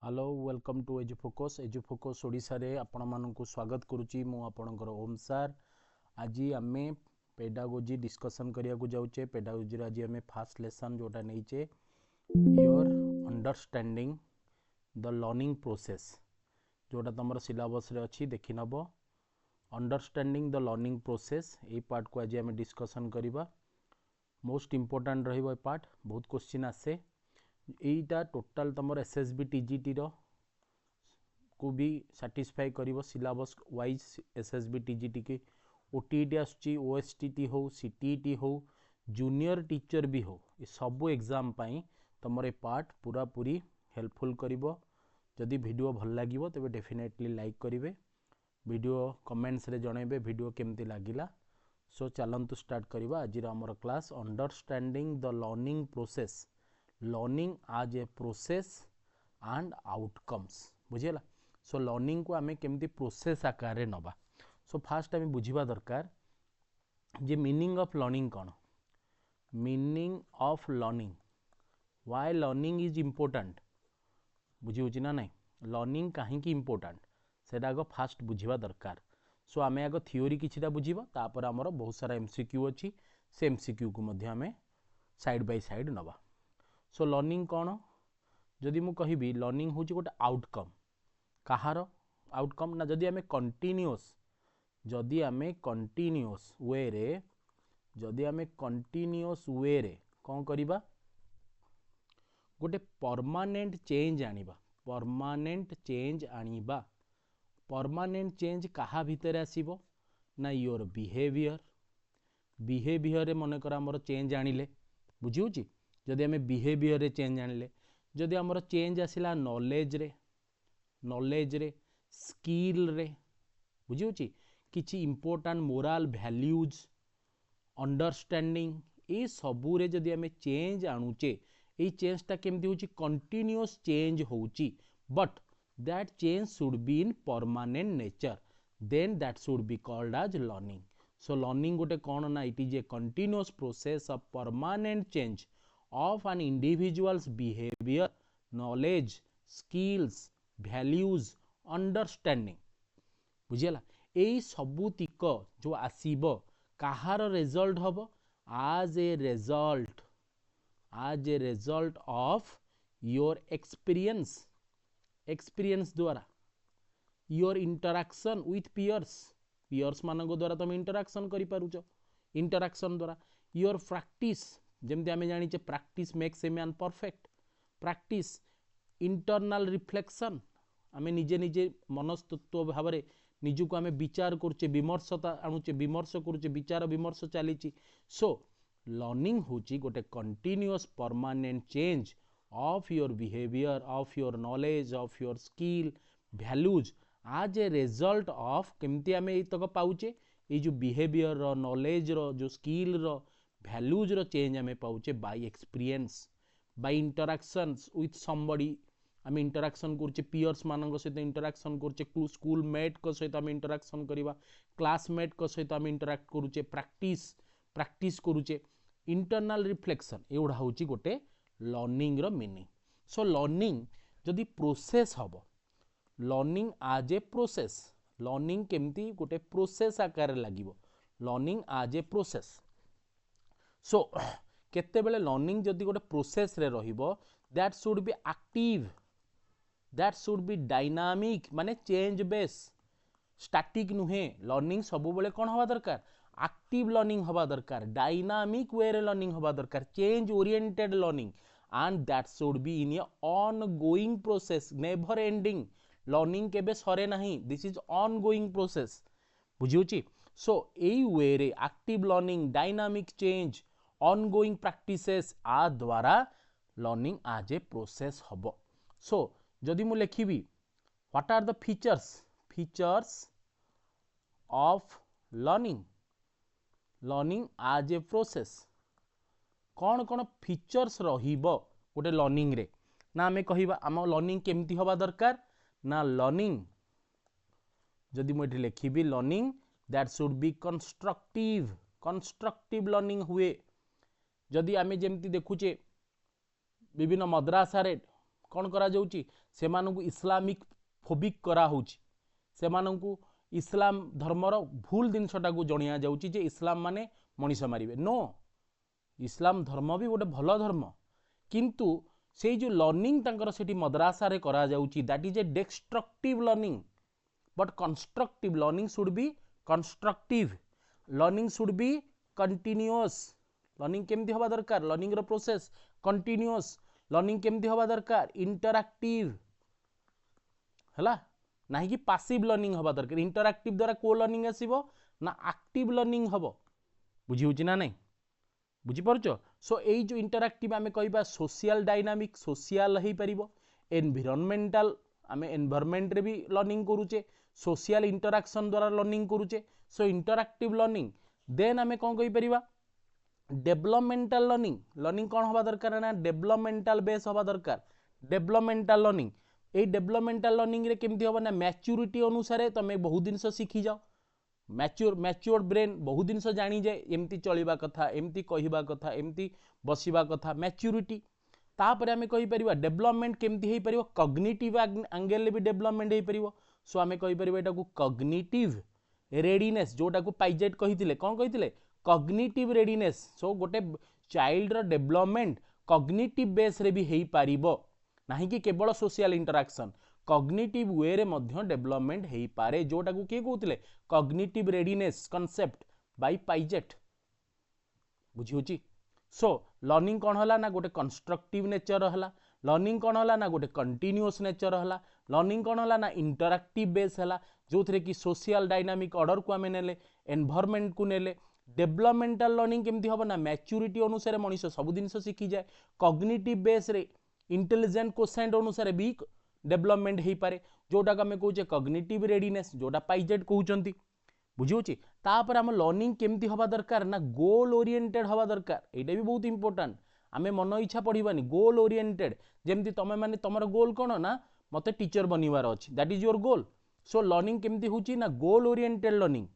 Hello welcome to एजुफोकस Odisha रे आपण मानकु स्वागत करुच्ची मु आपणकर ओम सार। आज आम पेडागोजी डिस्कसन करिया को जाउचे। पेडागोजी रे आज आम फास्ट लेसन जोटा नहींचे your understanding the learning process जोटा तुम सिलेबस रे अच्छी देखि नब। अंडरस्टैंडिंग द लर्निंग प्रोसेस ये पार्ट को आज आम डिस्कसन करिबा। मोस्ट इंपोर्टेंट रहिबो पार्ट, बहुत क्वेश्चन आसे। यहीटा टोटाल तुम एसएसबी टीजीटी रो को भी साटिस्फाई करिवो सिलेबस वाइज। एसएसबी टीजीटी के ओटीटी आसुची, ओएसटीटी हो, सीटीटी हो, जूनियर टीचर भी हो, ये सब एग्जाम पाई तुम ये पार्ट पूरा पूरी हेल्पफुल करिवो। जदि वीडियो भल लागिवो तबे डेफिनेटली लाइक करिवे, वीडियो कमेंट्स रे जणेबे वीडियो केमती लागिला। सो चलंतु स्टार्ट करिवा आज हमर class understanding the learning process, learning आज ए प्रोसेस एंड आउटकम्स। बुझेला। सो लर्निंग को आमे केमती प्रोसेस आकार रे नबा। सो फास्ट आमे बुझिबा दरकार जे मीनिंग ऑफ लर्निंग कौन। Meaning of learning, why learning is important. बुझी होची ना नहीं, लर्निंग काहे की इम्पोर्टेंट सेटा आगो फास्ट बुझिबा दरकार। सो आमे आगो थ्योरी किछिटा बुझिबा, तापर हमर बहुत सारा एमसीक्यू अछि, से एमसीक्यू को मध्य आमे साइड बाय साइड नबा। सो लर्निंग कौन, जदि मु कहिबी लर्निंग होची गोटे आउटकम। कहार आउटकम ना, जदि आमे कंटिन्यूअस, जदि आमे कंटिन्यूअस वे रे, जदि आमे कंटिन्यूअस वे रे कौन करिबा, गोटे परमानेंट चेंज आनिबा। परमानेंट चेंज आनिबा। परमानेंट चेंज कहा भितर आसीबो ना, योर बिहेवियर। बिहेवियर रे मन कर हमर चेंज आनिले, बुझी होची। जदि आमे बिहेवियर रे चेंज आनिले, जदि हमर चेंज आसिला नॉलेज रे, नॉलेज रे, स्किल रे, बुझी होची, किछि इंपोर्टेंट मोरल वैल्यूज, अंडरस्टैंडिंग, ए सबू रे जदि आमे चेंज आणुचे, ए चेंज ता केमती होची, कंटिन्यूअस चेंज होची, but that change should be in permanent nature, then that should be called as learning. So learning गोटे कौन ना, it is a continuous process of permanent change of an individual's behavior, knowledge, skills, values, understanding। बुझिला। यही सबुतिक जो आसीबो कहार result हबो, as a result of your experience, experience द्वारा, your interaction with peers, peers मानक द्वारा तुम इंटरैक्शन करि पारुचो, इंटरैक्शन द्वारा, your practice, जमती आमे जानिचे practice makes a man perfect. Practice, internal reflection, आमे निजे निजे मनस्तत्व भाव में निजु को आमे विचार करुचे, विमर्शता आणुचे, विमर्श करुचे, विचार विमर्श चलीची। सो लर्निंग होची गोटे continuous permanent change of your behaviour, of your knowledge, of your skill, values, आज ए रिजल्ट ऑफ केमती आमे ए तक पाउचे, ए जो बिहेवियर रो, नॉलेज रो, जो स्किल रो, वैल्यूज रो चेंज आमे पाउचे by experience, by interactions with somebody. आमे इंटरैक्शन करुचे पियर्स मानक सहित, इंटरैक्शन करुचे स्कूल मेट को सहित आमे इंटरैक्शन करिबा, क्लासमेट को सहित आमे इंटरैक्ट करुचे, प्रैक्टिस करुचे, इंटरनल रिफ्लेक्शन, एउडा होची गोटे लर्निंग रो मीनिंग। सो लर्निंग जदि प्रोसेस हबो, लर्निंग आज ए प्रोसेस, लर्निंग केमती गोटे प्रोसेस आकार लागिवो, लर्निंग आज ए प्रोसेस। सो केते बेले लर्निंग जदि गोटे प्रोसेस रे रहिबो, that should be active, that should B dynamic, माने चेंज बेस, स्टैटिक नुहे। लर्निंग सबु बेले कोन हवा दरकार, एक्टिव लर्निंग हवा दरकार, डायनामिक वे रे लर्निंग हवा दरकार, change oriented learning, and that should be in a ongoing process, never ending. Learning केबे सरे नाही, दिस इज ऑनगोइंग प्रोसेस, बुझिउची। सो एई वे रे active learning, dynamic change, ongoing practices आ द्वारा लर्निंग आज ए प्रोसेस हबो। सो जदि मु लिखिबी what are the features of learning, learning आज ए प्रोसेस, कौन कौन फीचर्स रहिबो गोटे लर्निंग रे ना, आमे कहिबा आम लर्निंग केमती हवा दरकार ना, लर्निंग जदि मु एठी लिखिबी learning that should be constructive, constructive learning हुए। जदि आमे जेमती देखुचे विभिन्न मद्रासा रे कौन करा जाउची से मानकु इस्लामिक फोबिक करा होउची से मानकु इस्लाम धर्मर भूल जिनसटा को जणिया जाउची जे इस्लाम माने मनीष मारिबे नो इस्लाम धर्म भी गोटे भल धर्म किंतु से जो लर्निंग तांकर सेठी मद्रासा रे करा जाउची that is a destructive learning but constructive learning should be constructive learning should be continuous learning केमती हवा दरकार लर्निंग रो प्रोसेस कंटिन्यूअस लर्निंग केमती हवा दरकार इंटरैक्टिव हला नाही कि पैसिव लर्निंग हवा दरकार इंटरैक्टिव द्वारा को लर्निंग आसीबो ना एक्टिव लर्निंग हबो बुझी होची ना नहीं बुझी पारुछ सो एई जो इंटरैक्टिव आमे कहबा सोशल डायनामिक सोशल हेई परिबो एनवायरमेंटल आमे एनवायरमेंट रे भी लर्निंग करूचे सोशल इंटरैक्शन द्वारा लर्निंग करूचे सो इंटरैक्टिव लर्निंग देन आमे कोन कहि परिबा डेवलपमेंटल लर्निंग लर्निंग कौन हवा दरकार ना डेवलपमेंटल बेस हवा दरकार डेवलपमेंटल लर्निंग ए डेवलपमेंटल लर्निंग रे केमती हबा ना मैच्योरिटी अनुसार तमे बहुत दिन सीखी जाओ मैच्योर ब्रेन बहुत दिन जानी जाए एमती चलवा कथा एमती कहवा कथा एमती बसवा कथा मैच्योरिटी तापर आमे कहि परिबा डेवलपमेंट केमती हेई परिबो कॉग्निटिव एंगल भी डेवलपमेंट हेई परिबो सो आमे कहि परिबा एटा को कॉग्निटिव रेडीनेस जोटा को पाइजेट कहिथिले कोन कहिथिले कॉग्निटिव रेडीनेस सो गोटे चाइल्ड रो डेवलपमेंट कॉग्निटिव बेस रे भी हेई पारिबो नाही कि केवल सोशल इंटरैक्शन कॉग्निटिव वे रे मध्य डेवलपमेंट हेई पारे जोटा को के कहउतिले कॉग्निटिव रेडीनेस कांसेप्ट बाय पाइजेट बुझी होची सो लर्निंग कौन हला ना गोटे कंस्ट्रक्टिव नेचर हला लर्निंग कौन हला ना गोटे कंटिन्यूअस नेचर हला लर्निंग कौन हला ना इंटरैक्टिव बेस हला जो थे कि सोशल डायनामिक ऑर्डर को आमे नेले एनवायरनमेंट को नेले डेवलपमेंटल लर्निंग केमती हबो ना मैच्योरिटी अनुसार मनीष सब दिन सीखी जाए कॉग्निटिव बेस रे इंटेलिजेंट कोसेंट अनुसार भी डेवलपमेंट हेई पारे जोटा आमे कहूचे कॉग्निटिव रेडीनेस जोटा पाइजेट कहउचंती बुझी होची तापर हम लर्निंग केमती हवा दरकार ना गोल ओरिएंटेड हवा दरकार एटा भी बहुत इंपोर्टेंट आमे मन इच्छा पढ़िबानी गोल ओरिएंटेड जेमती तमे माने तमरो गोल कोन ना मते टीचर बनिवार अछि that is your goal so learning केमती होची ना गोल ओरिएंटेड लर्निंग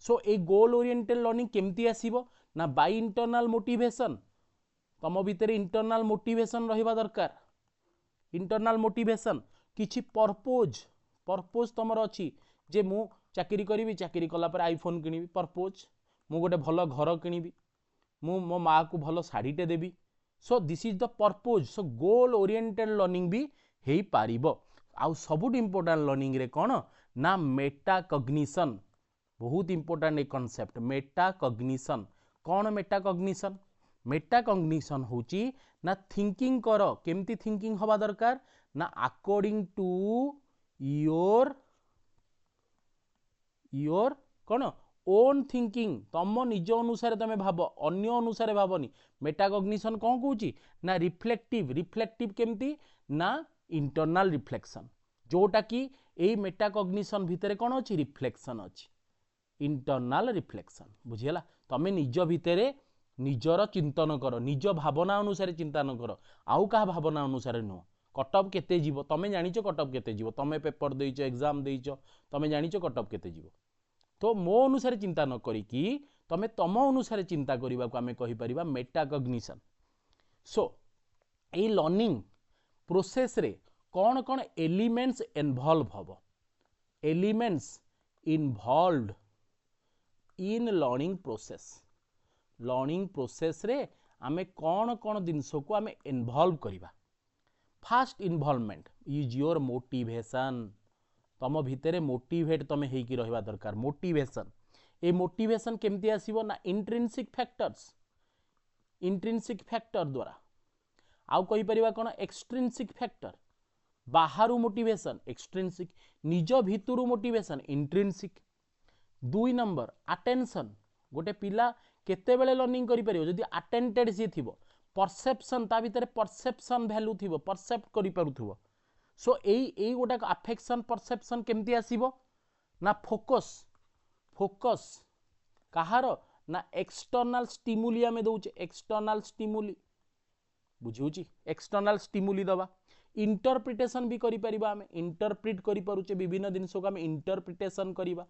सो ए गोल ओरिएंटेड लर्निंग केमती आसीबो ना बाय इंटरनल मोटिवेशन तम भितर इंटरनल मोटिवेशन रहिबा दरकार इंटरनल मोटिवेशन किछि पर्पज तमर अछि जे मु चाकरी करी चाकरी कला पर आईफोन किनिबी पर्पज मु गोटे भल घर किनिबी मु मो माँ को भल शाढ़ीटे देबी so this is the purpose so goal oriented learning भी हेई पारिबो आउ सबुठ इंपोर्टेंट लर्निंग रे कोन ना मेटा कॉग्निशन बहुत इंपोर्टेंट ए कांसेप्ट मेटा कॉग्निशन कौन मेटा कॉग्निशन होची ना थिंकिंग करो केमती थिंकिंग हवा दरकार ना अकॉर्डिंग टू योर कौन ओन थिंकिंग तम निज अनुसार तमे भाव अन्य अनुसार भावनी मेटा कॉग्निशन कौन कहूची ना रिफ्लेक्टिव केमती ना इंटरनल रिफ्लेक्शन जोटा कि एई मेटा कॉग्निशन भितरे कौन अछि रिफ्लेक्शन अछि इंटरनल रिफ्लेक्शन बुझिला तमे निज भितरे निजर चिंतन कर निज भावना अनुसार चिंतन कर आउ का भावना अनुसार नुह कटअप केते जीवो तमे जानिचो कटअप केते जीवो तमे पेपर देइचो एग्जाम देइचो तमे जानिचो कटअप केते जीवो तो मो अनुसार चिंता न करी कि तमे तम अनुसार चिंता करिबा को आमे कहि परिबा मेटा कॉग्निशन सो ए लर्निंग प्रोसेस रे कौन कौन एलिमेंट्स इन्वॉल्व हबो elements involved in learning process रे आमे कौन कौन जिनस को आमे इन्वॉल्व करिबा fast involvement is your motivation तम भितरे मोटिवेट तमे हेकी रहिबा दरकार मोटिवेशन ए मोटिवेशन केमती आसीबो ना इंट्रिंसिक फैक्टर द्वारा आउ कहि परिबा कोन extrinsic factor Bahru motivation extrinsic निज भितरु मोटिवेशन इंट्रिंसिक 2 नंबर अटेंशन गोटे पिला केते बेले लर्निंग करि परिबो जदि अटेंटेड सी थिबो परसेप्शन ता भितर परसेप्शन वैल्यू थिबो परसेप्ट करि पारुथिबो सो एई गोटा अफेक्शन परसेप्शन केमती आसीबो ना फोकस कहार ना एक्सटर्नल स्टिमुली आमे दउचे एक्सटर्नल स्टिमुली बुझिउची एक्सटर्नल स्टिमुली दबा इंटरप्रिटेशन भी करि परिबा आमे इंटरप्रिट करि पारुचे विभिन्न जिनिस को आमे इंटरप्रिटेशन करिबा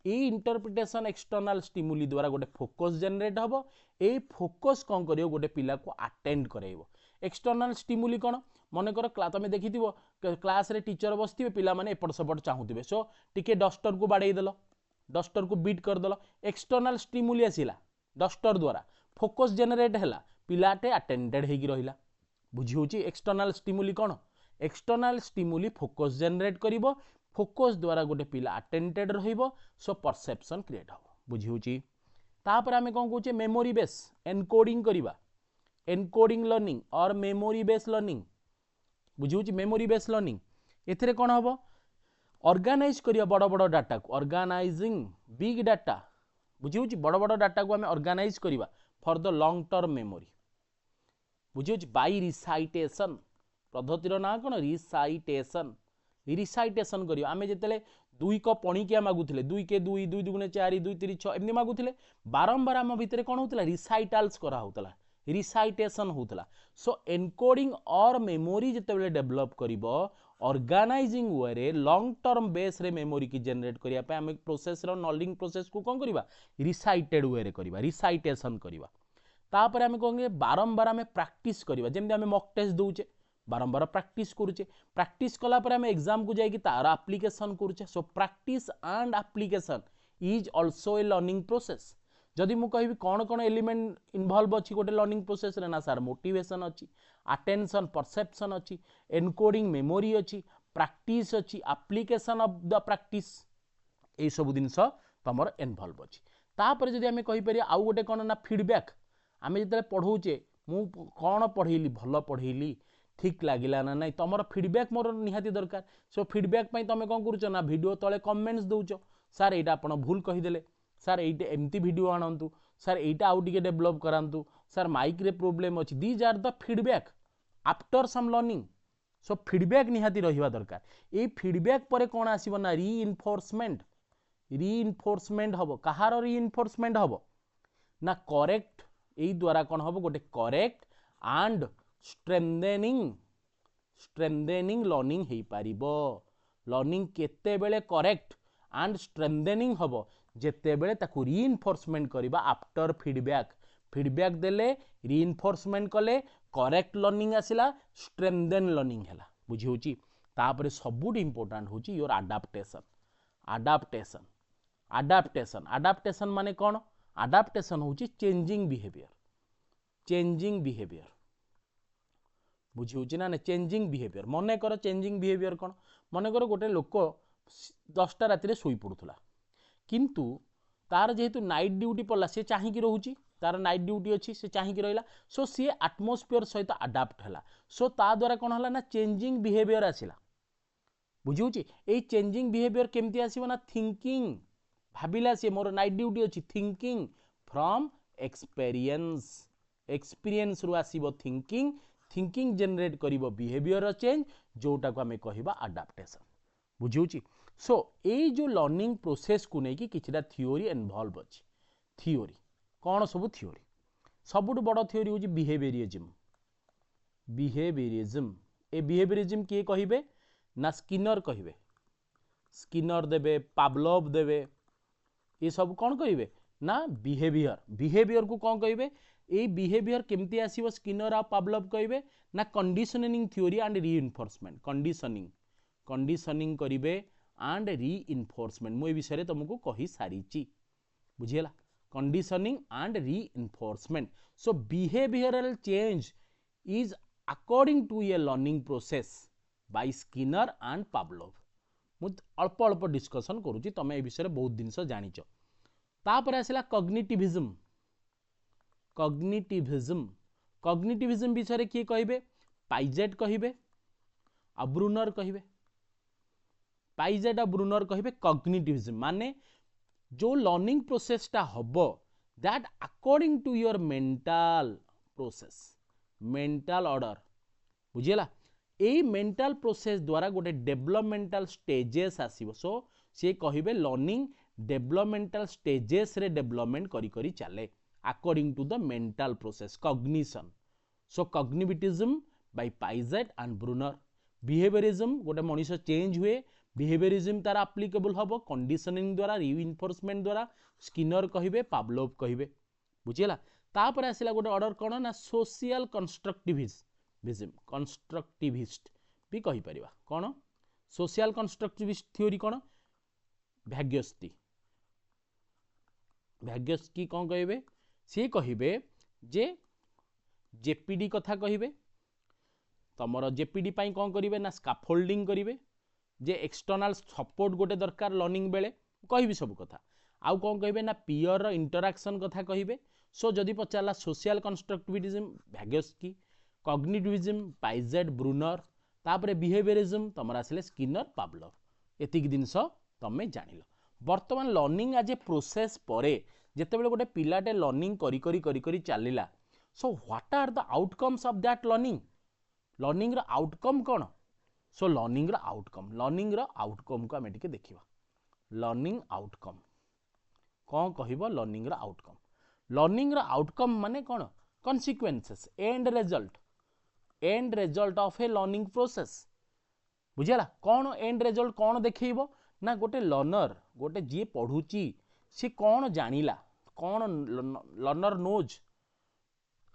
ए इंटरप्रिटेशन एक्सटर्नल स्टिमुली द्वारा गोटे फोकस जनरेट हबो ए फोकस कोन करियो गोटे पिला को अटेंड करैबो एक्सटर्नाल स्टिमुली कौन मनकर तुम देखि क्लास रे टीचर बसथिबे पिला माने एपट सेपट चाहूथिबे सो टिके डस्टर को बाड़े देल डस्टर को बीट करदेल एक्सटर्नाल स्टिमुली आसिला डस्टर द्वारा फोकस जेनरेट हैला पिलाटे अटेंडेड हेगी रहिला बुझी होची एक्सटर्नाल स्टिमुली कौन एक्सटर्नाल स्टिमुली फोकस जेनरेट करिवो फोकस द्वारा गोटे पिला अटेंडेड रहिबो सो परसेप्शन क्रिएट हो बुझी होची तापर आमे कोन कहूचे मेमोरी बेस एनकोडिंग करिवा एनकोडिंग लर्निंग और मेमोरी बेस लर्निंग बुझी होची मेमोरी बेस लर्निंग एथिरे कोन हबो ऑर्गेनाइज करिया बड़ बड़ डाटा को ऑर्गेनाइजिंग बिग डाटा बुझी होची बड़ बड़ डाटा को आमे ऑर्गेनाइज करिवा for the long term memory बुझी होची बाय रिसाइटेशन पद्धतिर ना कोन रिसाइटेशन रिसाइटेशन करियो आमे जेतेले 2 कप पणिकिया मागुथिले 2 के 2 2 दुगुणे 4 2 3 6 एमनी मागुथिले बारंबार आम भितरे कोन होतला रिसाइटल्स करा होतला रिसाइटेशन होतला सो एनकोडिंग और मेमोरी जेतेबेले डेवलप करिवो ऑर्गेनाइजिंग वे रे लॉन्ग टर्म बेस रे मेमोरी की जनरेट करिया पे आमे प्रोसेस रो नॉलिंग प्रोसेस को कोन करिवा रिसाइटेड वे रे करिवा रिसाइटेशन करिवा तापर आमे कोंगे बारंबार आमे प्रैक्टिस करिवा जेमते आमे मॉक टेस्ट दोउचे बारंबार प्रैक्टिस करूचे प्रैक्टिस कला पर आमे एग्जाम को जाई कि तार एप्लीकेशन करूचे so practice and application is also a learning process जदि मु कहिबी कोन कोन एलिमेंट इन्वॉल्व अछि गोटे लर्निंग प्रोसेस रे ना सर मोटिवेशन अछि अटेंशन परसेप्शन अछि एनकोडिंग मेमोरी अछि प्रैक्टिस अछि एप्लीकेशन ऑफ द प्रैक्टिस ए सब जिनस तमर इन्वॉल्व अछि तापर जदि आमे कहि परिया आउ गोटे कोन ना फीडबैक आमे जतले पढौचे मु कोन पढैली भलो पढैली ठीक लागिला ना नहीं तमर फीडबैक मोर निहाती दरकार सो फीडबैक पई तमे कोन करूचो ना वीडियो तळे कमेंट्स दउचो सर एटा आपण भूल कहि देले सर एटे एमती वीडियो आनंतु सर एटा आउ टिके डेवलप करांतु सर माइक रे प्रॉब्लम अछि these are the feedback after some learning so feedback निहाती रहिवा दरकार ए फीडबैक परे कोन आसीबो ना रीइन्फोर्समेंट हबो कहार रीइन्फोर्समेंट हबो ना करेक्ट एई द्वारा कोन हबो गोटे करेक्ट एंड स्ट्रेंथेनिंग लर्निंग हेई पारिबो लर्निंग केते बेले करेक्ट एंड स्ट्रेंथेनिंग हबो जेते बेले ताकू रीइन्फोर्समेंट करिबा आफ्टर फीडबैक देले रीइन्फोर्समेंट कले करेक्ट लर्निंग आसिला स्ट्रेंथेन लर्निंग हैला बुझी होची तापरे सबुट इंपोर्टेंट होची योर अडाप्टेशन माने कोन अडाप्टेशन होची चेंजिंग बिहेवियर बुझी होची ना चेंजिंग बिहेवियर मने कर चेंजिंग बिहेवियर कोन मने कर गोटे लोक 10टा राति सोई पड़ुला किंतु तार जेहेतु नाइट ड्यूटी पड़ला से चाहिए रोची तार नाइट ड्यूटी अच्छी से चाहिए रहा सो सी आटमोस्फियर सहित अडाप्ट है सो ता द्वारा कौन है ना चेंजिंग बिहेवियर आसला बुझी ये चेंजिंग बिहेवियर केमती आसो ना थिंकिंग भाविला सी मोर नाइट ड्यूटी अच्छी थिंकिंग फ्रॉम एक्सपीरियंस रु आसीबो थिंकिंग जनरेट करिवो बिहेवियर चेंज जोटा को आमे कहिबा अडाप्टेशन बुझी सो ये जो लर्निंग प्रोसेस को लेकिन किछिटा थियोरी इन्वॉल्व अछि थियोरी कौन सब थियोरी सबुठ बड़ थियोरी होची बिहेवियरिज्म ए बिहेवियरिज्म किए कहिबे ना स्किनर कहिबे स्किनर देबे पावलोव देबे ये सब कौन कहिबे ना बिहेवियर को कौन कहिबे ए बिहेवियर केमती आसीबो स्किनर आ पावलोव कहिबे ना conditioning theory and reinforcement conditioning करिवे एंड रीइन्फोर्समेंट मु ए विषय तुमको कहि सारीची बुझियला conditioning and reinforcement so behavioural change is according to a learning process by Skinner and Pavlov मु अल्प अल्प डिस्कशन करूची तमे ए विषय बहुत जिनस जानिच तापर आसिला कॉग्निटिविज्म विषय किए कहिबे पाइजेट कहिबे आ ब्रूनर कहिबे पाइजेट आ ब्रूनर कहिबे कॉग्निटिविज्म माने जो लर्निंग प्रोसेस टा हबो that according to your mental process mental order बुझियला ए मेंटल प्रोसेस द्वारा गोटे डेवलपमेंटल स्टेजेस आसीबो सो से कहिबे लर्निंग डेवलपमेंटल स्टेजेस रे डेवलपमेंट करी करी चले according to the mental process cognition so cognitivism by Piaget and Bruner behaviourism गोटे मनीष चेंज हुए बिहेवियरिज्म तार एप्लीकेबल हबो कंडीशनिंग द्वारा रीइन्फोर्समेंट द्वारा स्किनर कहिबे पावलोव कहिबे बुझियला तापर आसिला गोटे ऑर्डर कोन ना सोशल कंस्ट्रक्टिविज्म कंस्ट्रक्टिविस्ट भी कहि परिबा कोन सोशल कंस्ट्रक्टिविस्ट थ्योरी कोन भाग्यस्ती भाग्यस्ती कौन कहे सी कहे जे जेपीडी कथा कहे तुमर जेपीडी पाई कौन करेंगे ना स्काफोल्डिंग करेंगे जे एक्सटर्नाल सपोर्ट गोटे दरकार लर्निंग बेले कहि सब कथा आउ कौन कहे ना पीयर इंटरैक्शन कथा कहे सो जदि पचारा सोशल कंस्ट्रक्टिविज्म भाग्यस्की कॉग्निटिविज्म पाइजेट ब्रूनर तापरे बिहेवियरिज्म तुम आसिले स्किनर पावलोव एतिक जिनस तमें जान बर्तमान लर्निंग एज ए प्रोसेस परे जेतेबेले गोटे पिलाटे लर्निंग करी करी करी करी चलिला so what are the outcomes of that learning रो आउटकम कौन सो लर्निंग रो आउटकम को आम टिके देखिबा लर्निंग आउटकम कौन कहबो लर्निंग रो आउटकम माने कौन consequences and result of a learning process बुझिला कौन एंड रिजल्ट कौन देखिबो ना गोटे लर्नर गोटे जी पढ़ुची सी कौन जानिला कौन लर्नर नोज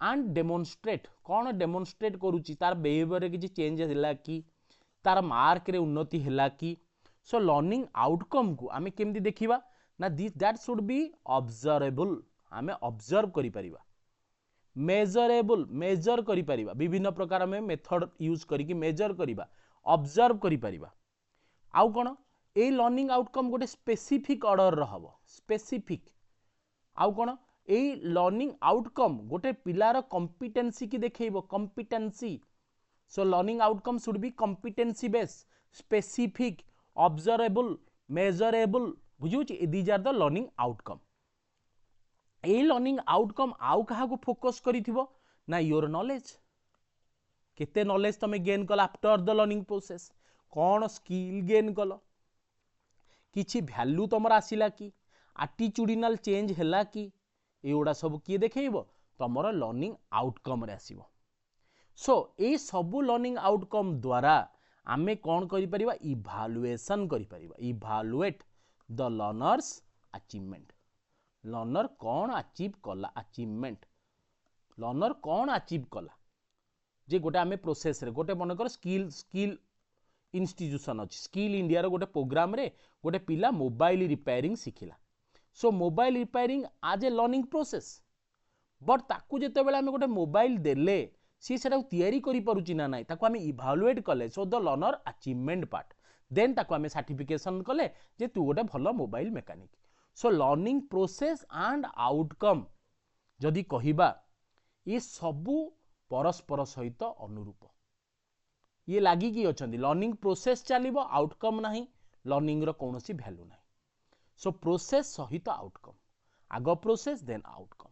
एंड डेमोन्स्ट्रेट कौन डेमोन्स्ट्रेट करुची तार बिहेवियर रे किछि चेंज हैला कि तार मार्क रे उन्नति हैला कि सो लर्निंग आउटकम को आमे केमती देखिबा ना दैट शुड बी ऑब्जर्वेबल आमे ऑब्जर्व करि परिबा मेजरेबल मेजर करि परिबा विभिन्न प्रकार में मेथड यूज करिकि मेजर करिबा ऑब्जर्व करि परिबा आउ कोन ए लर्निंग आउटकम गोटे स्पेसिफिक ऑर्डर रहबो स्पेसिफिक आउ कोन ए लर्निंग आउटकम गोटे पिलार कॉम्पिटेंसी की देखैबो competency so learning outcome should be competency based specific observable measurable बुझुची these are the learning outcome a learning outcome आउ कहा को फोकस करिथिबो ना योर नॉलेज केते नॉलेज तमे गेन कल आफ्टर द लर्निंग प्रोसेस कौन स्किल गेन कल किछि वैल्यू तमर आसिला कि एटीट्यूडिनल चेंज हैला कि एगुड़ा सब किए देखैबो तमर लर्निंग आउटकम रे आसीबो सो ए सबु लर्निंग आउटकम द्वारा आमे कौन करि परिबा इवैल्यूएशन करि परिबा evaluate the learners achievement learner कौन अचीव कला अचीवमेंट लर्नर कौन अचीव कला जे गोटे आमे प्रोसेस रे गोटे मनकर स्किल इंस्टीट्यूशन अच्छी स्किल इंडिया रो गोटे प्रोग्राम रे गोटे पिला मोबाइल रिपेयरिंग शिखिला सो मोबाइल रिपेयरिंग आज ए लर्निंग प्रोसेस बट ताकू जेते बेले आमे गोटे मोबाइल देले सी सेटा तयारी करि परुची ना नाही ताकू आमे इवैल्यूएट कले so the learner achievement part then ताकू आमे सर्टिफिकेशन कले जे तू गोटे भलो mobile mechanic so learning process and outcome जदि कहिबा ये सबू परस्पर सहित अनुरूप ये लागी कि अच्छा लर्निंग प्रोसेस चलो आउटकम ना लर्निंग रो कौन सी वैल्यू ना सो प्रोसेस सहित आउटकम आग प्रोसेस देन आउटकम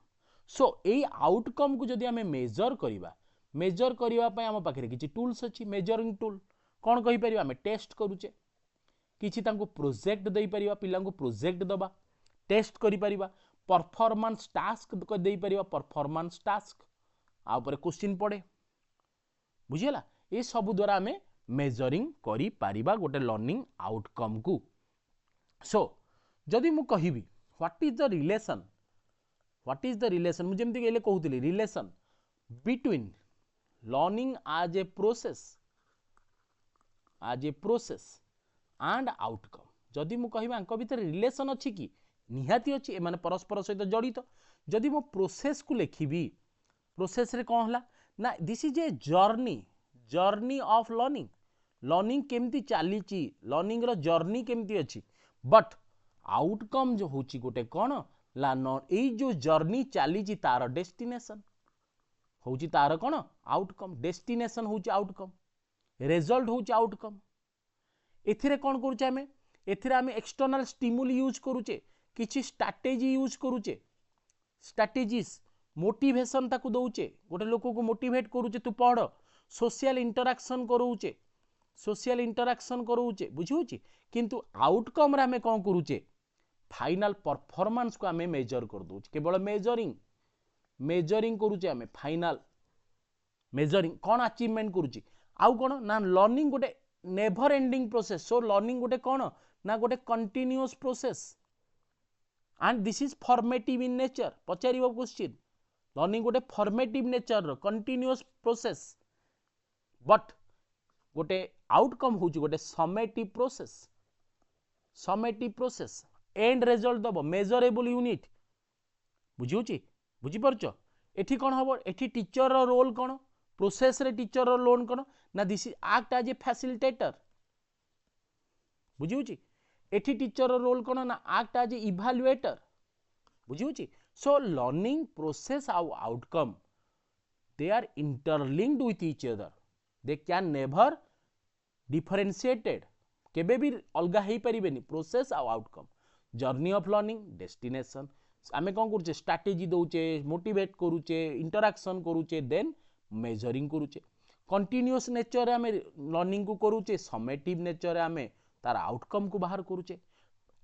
सो ये आउटकम को जदि आम मेजर करने आम पाखे किसी टूल्स अच्छी मेजरिंग टूल कौन कहीपर आम टेस्ट करुचे किसी प्रोजेक्ट दे पार पिला प्रोजेक्ट दबा टेस्ट करिपरिबा परफॉर्मेंस टास्क दे पार परफॉर्मेंस टास्क आ ऊपर क्वेश्चन पड़े बुझीला ये सब द्वारा आम मेजरिंग करि पारिबा गोटे लर्निंग आउटकम को सो जदि मु कहिबी व्हाट इज द रिलेशन मुझे जमती कहले कहूली relation between learning as a process and outcome जदि मु कहबा अंक भीतर रिलेशन अछि कि निहाती अछि ए माने परस्पर सहित जड़ित जदि मु प्रोसेस को लिखिबी प्रोसेस रे कोन हला ना this is a journey of learning केमती चलीची लर्निंग रो जर्नी केमती अछि बट आउटकम जो होची गोटे कोन ला ए जो जर्नी चलीची तार डेस्टिनेशन होची तार कोन आउटकम डेस्टिनेशन होची आउटकम रिजल्ट होची आउटकम एथिरे कोन करूचे आमे एथिरे आमे एक्सटर्नल स्टिमुली यूज करूचे किछि स्ट्रैटेजी यूज करूचे स्ट्रैटेजीज मोटिवेशन ताकू दउचे गोटे लोक को मोटिवेट करूचे तू पढ़ सोशल इंटरैक्शन करूचे बुझिउची किंतु आउटकम रे आमे कोन करूचे फाइनल परफॉर्मेंस को आमे मेजर कर दउचे केवल मेजरिंग करूचे आमे फाइनल मेजरिंग कोन अचीवमेंट करूची आउ कोन ना लर्निंग गोटे never ending process so learning गोटे कोन ना गोटे continuous process and this is formative in nature पचारिबो क्वेश्चन लर्निंग गोटे formative nature continuous process but गोटे आउटकम हूँ गोटे समेटिव प्रोसेस एंड रिजल्ट दब मेजरेबल यूनिट बुझी बुझीपार एठी कौन हम एठी टीचर रोल कौन प्रोसेस रे टीचर रोल कौन ना this is act as a facilitator बुझी एठी टीचर रोल कौन ना एक्ट एज ए इभालुएटर बुझी सो लर्निंग प्रोसेस आउ outcome they are interlinked with each other they can never differentiated केबे भी अलगा हेई परिबेनी प्रोसेस आ outcome journey of learning destination आमे कोन करूचे स्ट्रेटजी दउचे मोटिवेट करूचे इंटरैक्शन करूचे देन मेजरिंग करूचे कंटीन्यूअस नेचर आमे लर्निंग को करूचे समेटिव नेचर आमे तार आउटकम को बाहर करूचे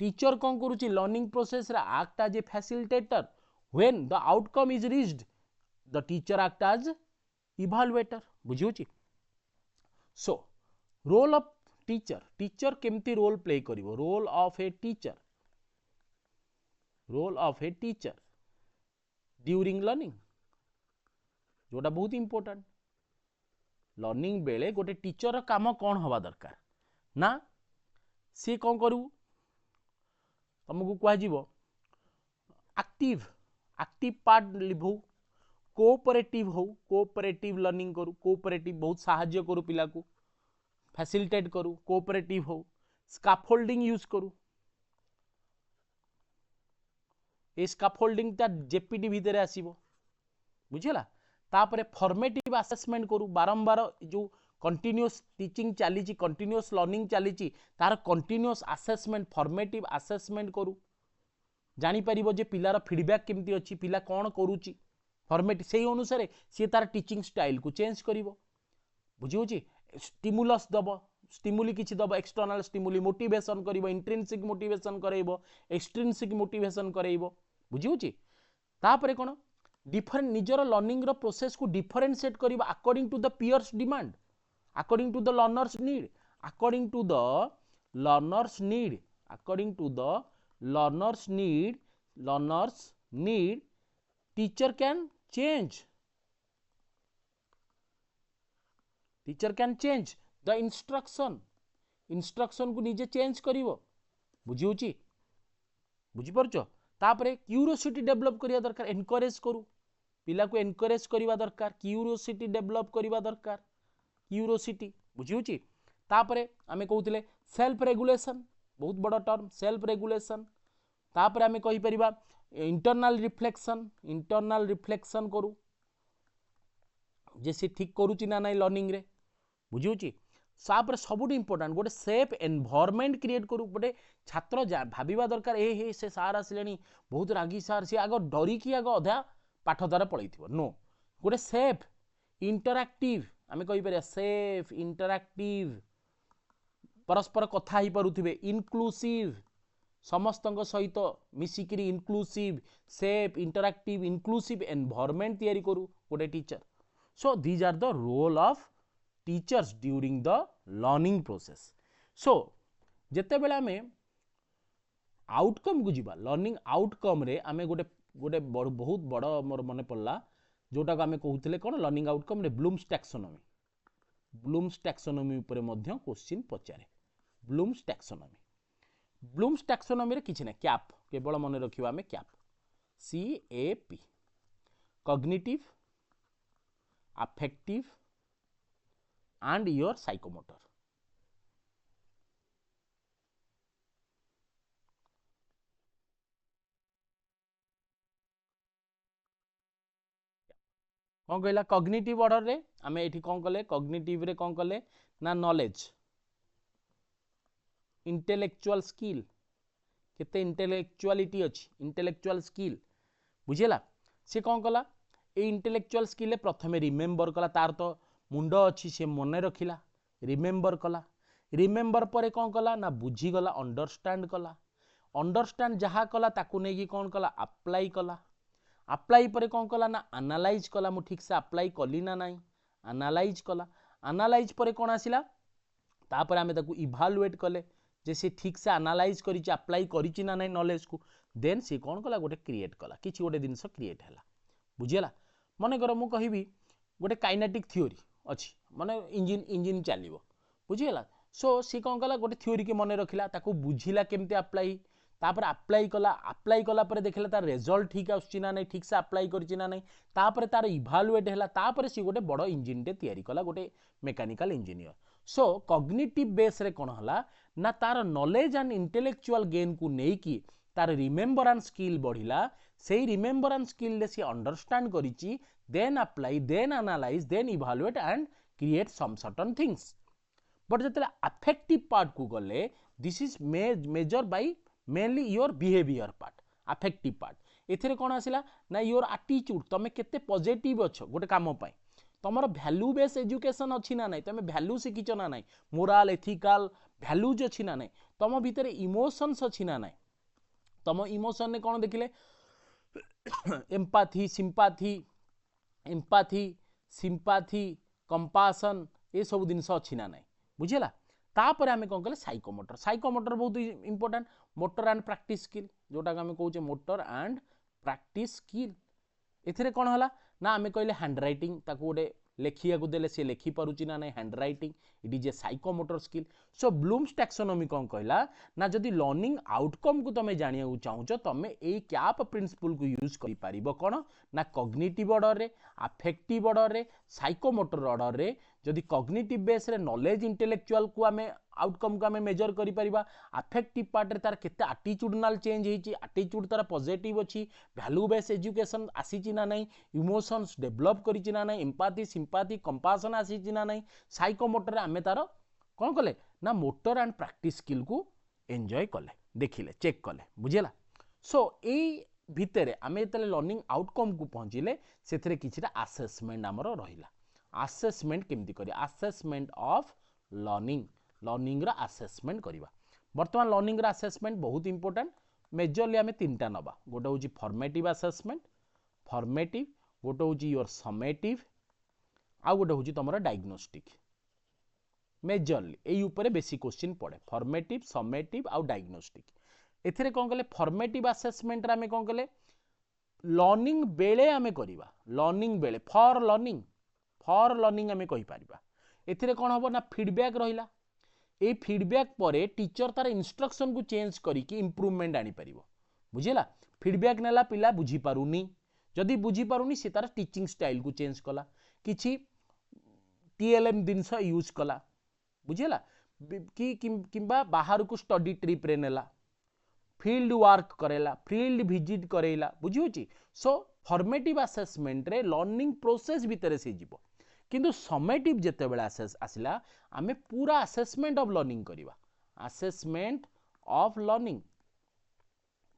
टीचर कोन करूचे लर्निंग प्रोसेस रे act as a facilitator when the outcome is reached the teacher act as evaluator बुझी so role of teacher केमती रोल प्ले करिवो role of a teacher during learning जोटा बहुत इंपोर्टेंट लर्निंग बेले गोटे टीचर काम कौन हवा दरकार ना सी कौन करू तुमको कह एक्टिव पार्ट लिभो कोऑपरेटिव लर्निंग करू कोऑपरेटिव बहुत साहाय्य करू पिला को फैसिलिटेट करू कोऑपरेटिव हो स्कैफोल्डिंग यूज करू ए स्कैफोल्डिंग ता जेपीटी भीतर आसीबो बुझिला तापरे फॉर्मेटिव असेसमेंट करू बारंबार जो कंटीन्यूअस टीचिंग चली कंटीन्यूअस लर्निंग चली तार कंटीन्यूअस असेसमेंट फॉर्मेटिव असेसमेंट करू जानी परिबो जे पिलार फीडबैक केमती अछि पिला कोन करूची फॉर्मेट से अनुसार सी तार टीचिंग स्टाइल को चेंज करिवो बुझी स्टिमुलस दब स्टिमुली किछि दब एक्सटर्नल स्टिमुली मोटिवेशन करिवो इंट्रिंसिक मोटिवेशन करैबो एक्सट्रिंसिक मोटिवेशन करैबो बुझी तापरे कोन डिफरेंट निजर लर्निंग रो प्रोसेस को डिफरेंशिएट करिवो according to the peers demand according to the learners need according to the learners need teacher can change the instruction को निजे चेंज करिवो बुझी परछो तापरे क्यूरियोसिटी डेवलप करिया दरकार एनकरेज करू पिला को एनकरेज करिवा दरकार क्यूरियोसिटी डेवलप करिवा दरकार क्यूरियोसिटी बुझी तापरे आमे कहउतिले सेल्फ रेगुलेशन बहुत बड़ टर्म सेल्फ रेगुलेशन तापरे आमे कहि परिबा इंटरनल रिफ्लेक्शन करू जे से ठीक करूची ना नहीं लर्निंग रे बुझी सापर सबुठ इंपोर्टेंट गोटे सेफ एनवायरनमेंट क्रिएट करू गोटे छात्र भाविबा दरकार हे से सार आसिलेनी बहुत रागी सार सी आग डरिकी आग अधा पाठ द्वारा पळैथिबो नो गोटे सेफ इंटरैक्टिव आमे कहि परिया सेफ इंटरैक्टिव परस्पर कथा ही पारुथिबे इनक्लूसिव समस्त सहित मिसिकी inclusive safe interactive inclusive environment तैयारी करू गोटे teacher so these are the role of teachers during the learning process so जेते बेला में आउटकम को जीवा लर्निंग आउटकम रे आमे गोटे गोटे बहुत बड़ मोर मने पड़ला जोटा को आमे कहउथिले कोन लर्निंग आउटकम रे ब्लूम्स टैक्सोनॉमी ऊपर मध्य क्वेश्चन पचारे ब्लूम्स टैक्सोनॉमी रे किछि ना कैप केवल मन रखिबा हमें cap CAP cognitive affective and your psychomotor कौन कहला कॉग्निटिव ऑर्डर रे आमे एठी कौन कले कॉग्निटिव रे कौन कले ना नॉलेज इंटेलेक्चुअल स्किल केते इंटेलेक्चुअलिटी अछि इंटेलेक्चुअल स्किल बुझेला से कौन कला ए इंटेलेक्चुअल स्किल प्रथमे रिमेम्बर कला तार तो मुंड अछि से मने रखिला रिमेम्बर कला रिमेम्बर परे कौन कला ना बुझी गला अंडरस्टैंड जहा कला ताकू नै कि कौन कला अप्लाई कला अप्लाई परे कौन कला ना एनालाइज कला मु ठीक से अप्लाई कली ना नहीं एनालाइज कला एनालाइज परे कौन आसिला तापर आमे ताकू इभालुएट कले जे से ठीक से एनालाइज करिछि अप्लाई करिछि ना नहीं नॉलेज को देन से कौन कला गोटे क्रिएट कला किछि गोटे जिंस क्रिएट हैला बुझियला मन कर मु कहिबी गोटे काइनेटिक थ्योरी अच्छी माने इंजिन इंजिन चलो बुझीगला। सो सी कौन कला गोटे थ्योरी के मन रखिला ताको बुझिला केमती अप्लाई तापर अप्लाई कला पर देखला तार रिजल्ट ठीक आछी ना नहीं ठीक से अप्लाई करछि ना नहीं तापर तार इभालुएट हैला तापर सी गोटे बड़ इंजिन टे तयारी कला गोटे मेकानिकल इंजीनियर। सो कॉग्निटिव बेस रे कोन हला ना तार नॉलेज एंड इंटेलेक्चुअल गेन को नहीं कि तार रिमेम्बरेंस स्किल बढ़िला से रिमेम्बरेंस स्किल ले सी अंडरस्टैंड करिछि then apply then analyse then evaluate and create some certain things. But जतले अफेक्टिव पार्ट को गले this is measure by mainly your behaviour part affective part एथिरे कोन आसिला ना योर एटीट्यूड तमे केते पॉजिटिव अछ गोटे काम पई तमर वैल्यू बेस एजुकेशन अच्छी ना नहीं तमे वैल्यू शिखिच ना नहीं मोराल एथिकल वैल्यूज अच्छी ना नहीं तम भितर इमोशंस अच्छी ना नहीं तम इमोशन ने कौन देखिले एम्पाथी सिंपाथी कंपासन ये सब जिनस अच्छी ना नहीं बुझेला। तापर आमे कौन कले साइकोमोटर बहुत important motor and practice skill जोटा आमे कहूचे मोटर एंड प्रैक्टिस स्किल एथिरे कौन हला ना आमे कहले हैंड राइटिंग ताको गोटे लेखिया को देले से लेखि पारुची ना नहीं handwriting it is a psychomotor skill. So Bloom's taxonomy कौन कहला ना जदि लर्निंग आउटकम को तमे जानिया चाहूच तमे ए कैप प्रिंसिपल को यूज करि पारिबो कोन ना कॉग्निटिव ऑर्डर रे अफेक्टिव ऑर्डर रे साइकोमोटर ऑर्डर रे जदि कॉग्निटिव बेस रे नॉलेज इंटेलेक्चुअल को आमे आउटकम को आमे मेजर करि परिबा अफेक्टिव पार्ट रे तार केते एटीट्यूडनल चेंज हेची एटीट्यूड तार पॉजिटिव अछि वैल्यू बेस एजुकेशन आसीची ना नहीं इमोशंस डेवलप करिची ना नहीं एम्पैथी सिंपैथी कंपैशन आसीची ना नहीं साइकोमोटर आमे तार कौन कले ना मोटर एंड प्रैक्टिस स्किल को एंजॉय कले देखिले चेक कले बुझेला। सो ए भितरे आमे तले लर्निंग आउटकम को पहुंचिले सेथरे किछिटा असेसमेंट हमरो रहिला असेसमेंट केमती करी असेसमेंट ऑफ लर्निंग रा असेसमेंट करिवा। वर्तमान लर्निंग रा असेसमेंट बहुत इंपोर्टेंट मेजरली आमे तीनटा नबा गोटे होची फॉर्मेटिव असेसमेंट फॉर्मेटिव गोटे होची योर समेटिव आ गोटे होची तमरा डायग्नोस्टिक मेजरली एई ऊपर बेसी क्वेश्चन पड़े फॉर्मेटिव समेटिव आ डायग्नोस्टिक एथिरे कोन कले फॉर्मेटिव असेसमेंट रा आमे कोन कले लर्निंग बेले आमे करिवा लर्निंग बेले फॉर लर्निंग आमे कहि परिबा एथिरे कोन हबो ना फीडबैक रहिला ए फीडबैक परे टीचर तार इंस्ट्रक्शन को चेंज करी कि इंप्रूवमेंट आनी परिबो बुझिला फीडबैक नेला पिला बुझी पारुनी जदि बुझी पारुनी से तार टीचिंग स्टाइल को चेंज कला किछि टीएलएम दिनस यूज कला बुझेला कि किंबा बाहर को स्टडी ट्रिप रे नेला फील्ड वर्क करेला फील्ड विजिट करेला बुझिउची। सो फॉर्मेटिव असेसमेंट रे लर्निंग प्रोसेस भीतर से जीवो किंतु समेटिव जेते बेला आसिला आमे पूरा असेसमेंट ऑफ लर्निंग करिवा असेसमेंट ऑफ लर्निंग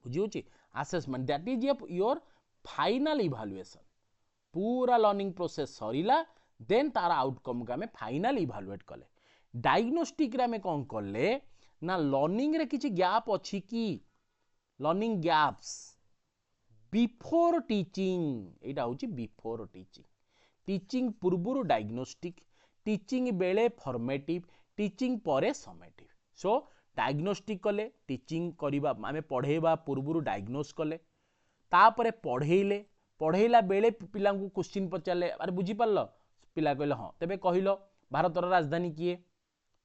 बुझिउची assessment that is your final evaluation पूरा लर्निंग प्रोसेस सरीला देन तार आउटकम का आमे फाइनल इवैल्यूएट कले। डायग्नोस्टिक रे आमे कोन करले ना लर्निंग रे किछि गैप अछि कि लर्निंग गैप्स बिफोर टीचिंग एटा होछि बिफोर टीचिंग पूर्वरु डायग्नोस्टिक टीचिंग बेले फॉर्मेटिव टीचिंग परे समेटिव। सो डायग्नोस्टिक कले टीचिंग करिबा आमे पढेबा पूर्वरु डायग्नोस कले तापरे पढ़ेला बेले पिला को क्वेश्चन पचारे अरे बुझी पारल पिला कहले हाँ तेबे कहिलो भारतर राजधानी किए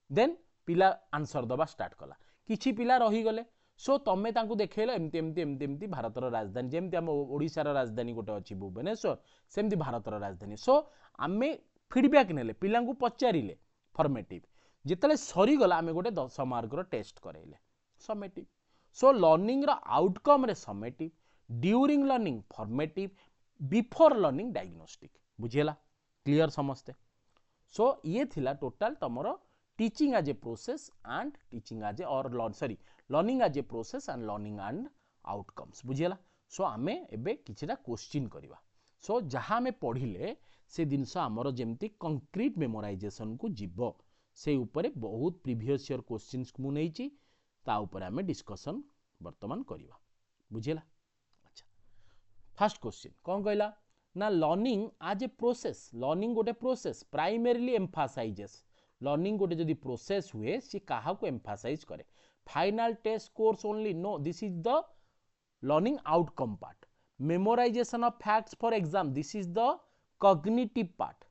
देन पिला आंसर दबा स्टार्ट कला किछि पिला रही गले। सो तमे तांकु देखैलो एमती एमती एमती एमती भारतर राजधानी जेमती हम ओडिशार राजधानी गोटे अछि भुवनेश्वर सेमती भारतर राजधानी। सो आमे फीडबैक नेले पिला को पचारिले फॉर्मेटिव जितले सरी गला आमे गोटे 10 मार्क रो टेस्ट करैले समेटिव। सो लर्निंग रो आउटकम रे summative during learning formative before learning diagnostic बुझेला क्लियर समस्ते। सो ये थिला टोटल तमरो teaching as a process and teaching as a और learning as a process and learning and outcomes बुझेला। सो आमे एबे किछिटा क्वेश्चन करिवा। सो जहाँ आमे पढ़िले से जिनस आमर जेमती कंक्रीट मेमोराइजेशन को जीव से ऊपर बहुत प्रीवियस ईयर क्वेश्चंस मु नेइची ता ऊपर आमे डिस्कशन वर्तमान करिवा बुझेला। अच्छा फर्स्ट क्वेश्चन कौन कहला ना learning as a process learning गोटे प्रोसेस प्राइमरीली एम्फासाइजेस लर्निंग गोटे जदि प्रोसेस हुए सी कहा को एम्फासाइज करे final test course only no this is the learning outcome part memorisation of facts for exam this is the cognitive part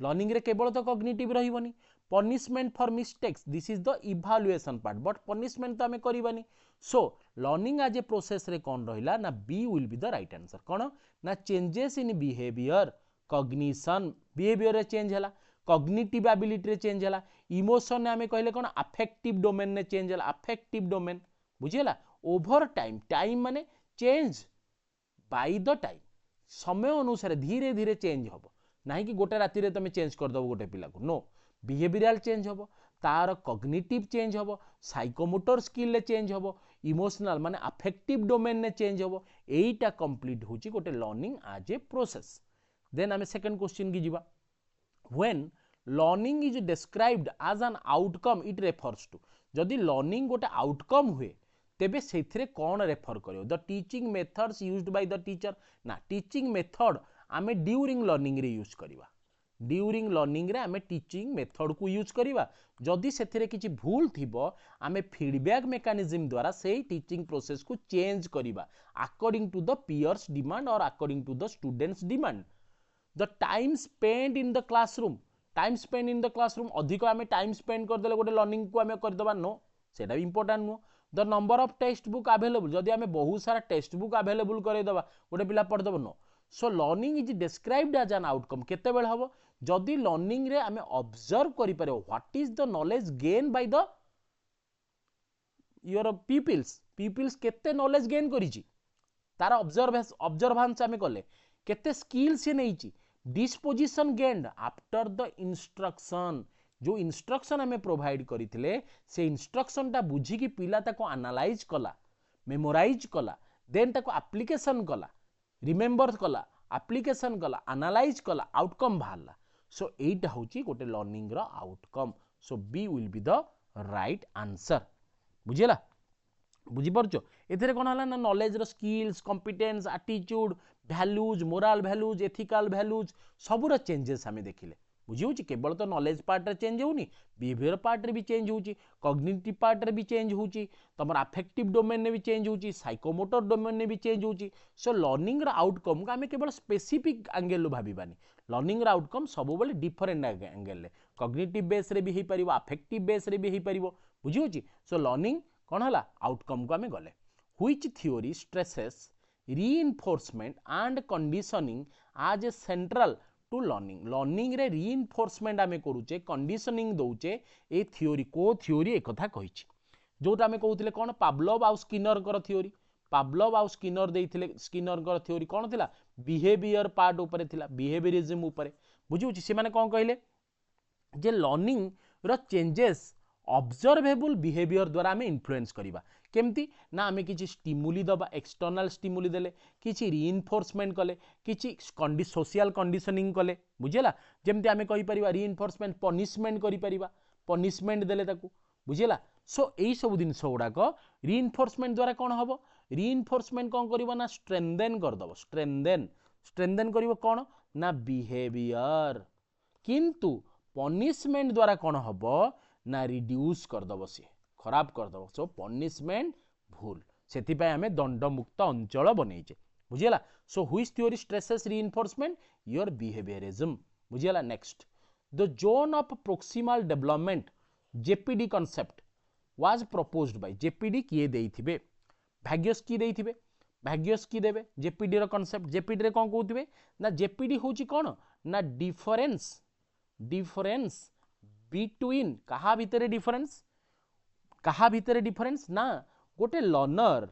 learning रे केवल तो कॉग्निटिव रहिबनी punishment for mistakes this is the evaluation part but punishment तो आमे करबानी so learning as a process रे कौन रहिला ना be will be the right answer कौन ना changes in behaviour cognition behaviour रे चेंज हला कॉग्निटिव एबिलिटी रे चेंज हला इमोशन ने आमे कहले कौन अफेक्टिव डोमेन ने चेंज हला अफेक्टिव डोमेन बुझिला ओवर टाइम टाइम माने चेंज बाय द टाइम समय अनुसार धीरे धीरे चेंज हम ना कि गोटे राति रे तुम चेंज करदेव गोटे पिला को नो बिहेवियरल चेंज हम तार कॉग्निटिव चेंज हम साइकोमोटर स्किल चेंज हम इमोशनल माने अफेक्टिव डोमेन ने चेंज हम एटा कंप्लीट होची गोटे learning as a process then आमे सेकंड क्वेश्चन की जीवा when learning is described as an outcome it refers to जदि लर्निंग गोटे आउटकम हुए तेबे सेथिरे कौन रेफर करियो the teaching methods used by the teacher ना टीचिंग मेथड आमे ड्यूरिंग लर्निंग रे यूज करिवा ड्यूरिंग लर्निंग रे आमे टीचिंग मेथड को यूज करिवा जदि सेथिरे किछि भूल थिबो आमे फीडबैक मेकानिज्म द्वारा सेही टीचिंग प्रोसेस को चेंज करिवा according to the peers demand और according to the students demand the time spend in the classroom time spend in the classroom अधिक आमे टाइम स्पेंड कर देले गोटे लर्निंग को आमे कर दबा नो सेटा भी important know the number of text book available जदि आमे बहुत सारा टेक्स्ट बुक अवेलेबल करे दबा गोटे पिला पढ़ दबो नो so learning is described as an outcome केते बेल हबो जदि लर्निंग रे आमे ऑब्जर्व करि पारे what is the knowledge gain by the your peoples केते नॉलेज गेन करिछि तार ऑब्जर्वेंस आमे कले केते स्किल से नैछि disposition gained after the instruction जो इंस्ट्रक्शन हमें प्रोवाइड करथिले से इंस्ट्रक्शन टा बुझी कि पिला ताको एनालाइज कला मेमोराइज कला देन ताको एप्लीकेशन कला रिमेंबर कला एप्लीकेशन कला एनालाइज कला आउटकम बाहरला सो एटा होची गोटे लर्निंग रो outcome so B will be the right answer बुझिला बुझी परछो एथिरे कोन हला ना नॉलेज रो skills competence attitude values moral values ethical values सब रो चेंजेस हमें देखिले बुझी होची केवल तो नॉलेज पार्ट रे चेंज होनी बिहेवियर पार्ट रे भी चेंज होची कॉग्निटिव पार्ट रे भी चेंज होची तमर अफेक्टिव डोमेन ने भी चेंज होची साइकोमोटर डोमेन ने भी चेंज होची सो लर्निंग रो आउटकम को हमें केवल स्पेसिफिक एंगल भाबीबानी लर्निंग रो आउटकम सब बेले डिफरेंट एंगल रे कॉग्निटिव बेस रे भी हेई परिबो अफेक्टिव बेस रे भी हेई परिबो बुझी होची सो लर्निंग कोन हला आउटकम को हमें गले which theory stresses reinforcement and conditioning as a central to learning learning रे रीइंफोर्समेंट आमे करूचे कंडीशनिंग दउचे ए थ्योरी को थ्योरी एक कथा कहिछि जोटा आमे कहउतिले कोन पावलोव आ स्किनर कर थ्योरी पावलोव आ स्किनर देइथिले स्किनर कर थ्योरी कोन थिला बिहेवियर पार्ट ऊपर थिला बिहेवियरिज्म ऊपर बुझिउछि से माने कोन कहिले जे लर्निंग रो चेंजेस ऑब्जर्वेबल बिहेवियर द्वारा आमे इन्फ्लुएंस करिबा केमती ना आमे किछि स्टिमुली दबा एक्सटर्नल स्टिमुली देले किछि रीइंफोर्समेंट कले किछि सोशल कंडीशनिंग कले बुझिला जेमती आमे कहि परिबा रीइंफोर्समेंट पनिशमेंट करि परिबा पनिशमेंट देले ताकू बुझिला सो एई सब दिन सोडा को रीइंफोर्समेंट द्वारा कोन हबो रीइंफोर्समेंट कोन करिवो ना स्ट्रेंथेन कर दबो स्ट्रेंथेन करिवो कोन ना बिहेवियर किंतु पनिशमेंट द्वारा कोन हबो ना रिड्यूस कर दबो से खराब कर दबो सो पनिशमेंट भूल सेति पय हमें दंड मुक्त अंचल बनेइचे बुझिला so which theory stresses reinforcement your behaviourism बुझिला next the zone of proximal development ZPD concept was proposed by ZPD किए देइथिबे भाग्यस की देइथिबे भाग्यस की देबे जेपीडी रो कांसेप्ट जेपीडी रे कोन कहउथिबे ना जेपीडी होची कोन ना डिफरेंस बिटवीन कहा भितरे डिफरेंस ना गोटे लर्नर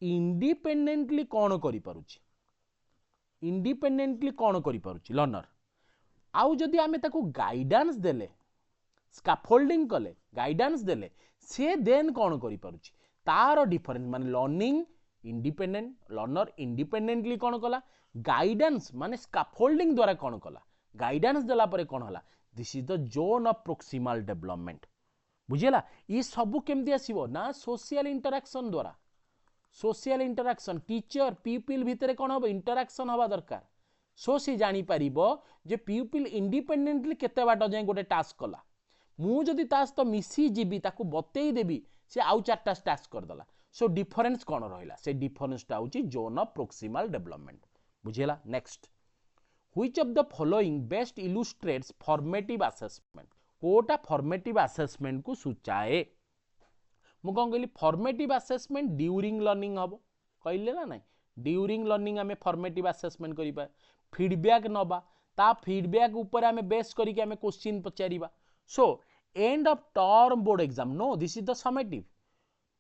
इंडिपेंडेंटली कौन करि पारुची लर्नर आउ जदि आमे ताको गाइडेंस देले स्कैफोल्डिंग कले गाइडेंस देले से देन कौन करि पारुची तार डिफरेंस माने लर्निंग इंडिपेंडेंट लर्नर इंडिपेंडेंटली कौन कला गाइडेंस माने स्कैफोल्डिंग द्वारा कौन कला गाइडेंस देला परे कौन हला this is the zone of proximal development बुझिला ये सब केमती आसीबो ना सोशल इंटरैक्शन द्वारा सोशल इंटरैक्शन टीचर पीपल भितरे कोन हो इंटरैक्शन हवा दरकार सो सी जानी परिबो जे पीपल इंडिपेंडेंटली केते बाट जाय गोटे टास्क कला मु जदी टास्क तो मिसी जीबी ताकू बतेई देबी से आउ चारटा टास्क कर दला सो डिफरेंस कोन रहिला से डिफरेंस टा होची जोन ऑफ प्रोक्सिमल डेवलपमेंट बुझिला next which of the following best illustrates formative assessment कोटा फॉर्मेटिव असेसमेंट को सूचाए मु कौन कहली फॉर्मेटिव असेसमेंट ड्यूरिंग लर्निंग हम कहले ना नहीं during learning um formative assessment करिबा फीडबैक नबा ता फीडबैक ऊपर आम बेस करके आम क्वेश्चन पचारिबा so end of term board exam no this is the summative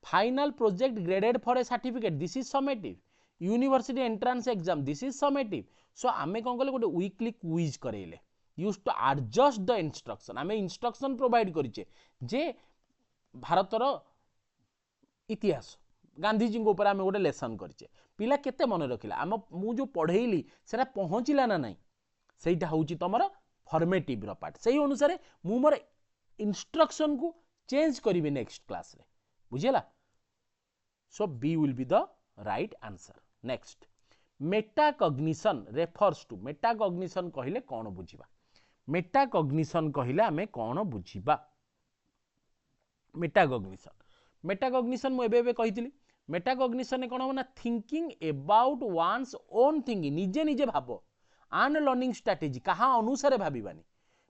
final project graded for a certificate this is summative university entrance exam this is summative so um कौन कले गोटे weekly quiz करेले use to adjust the instruction um instruction provide करिचे जे भारतर इतिहास गांधीजी ऊपर आम गोटे लेसन करिचे पिला केते मन रखिला आम मु जो पढ़ेली सेटा पहुँचला ना नहीं सेटा होची तमर फॉर्मेटिव रो पार्ट सही अनुसार मु मोर इंस्ट्रक्शन को चेंज करी नेक्स्ट क्लास रे बुझेला so B will be the right answer next metacognition refers to metacognition कहिले कौन बुझिबा मेटाकॉग्निशन कहिले आमे कौन बुझिबा मेटाकॉग्निशन मु एबे कहितली मेटाकॉग्निशन कौन हो ना thinking about one's own thinking निजे निजे भाव एंड लर्निंग स्ट्रेटेजी कहा अनुसार भाबिबानी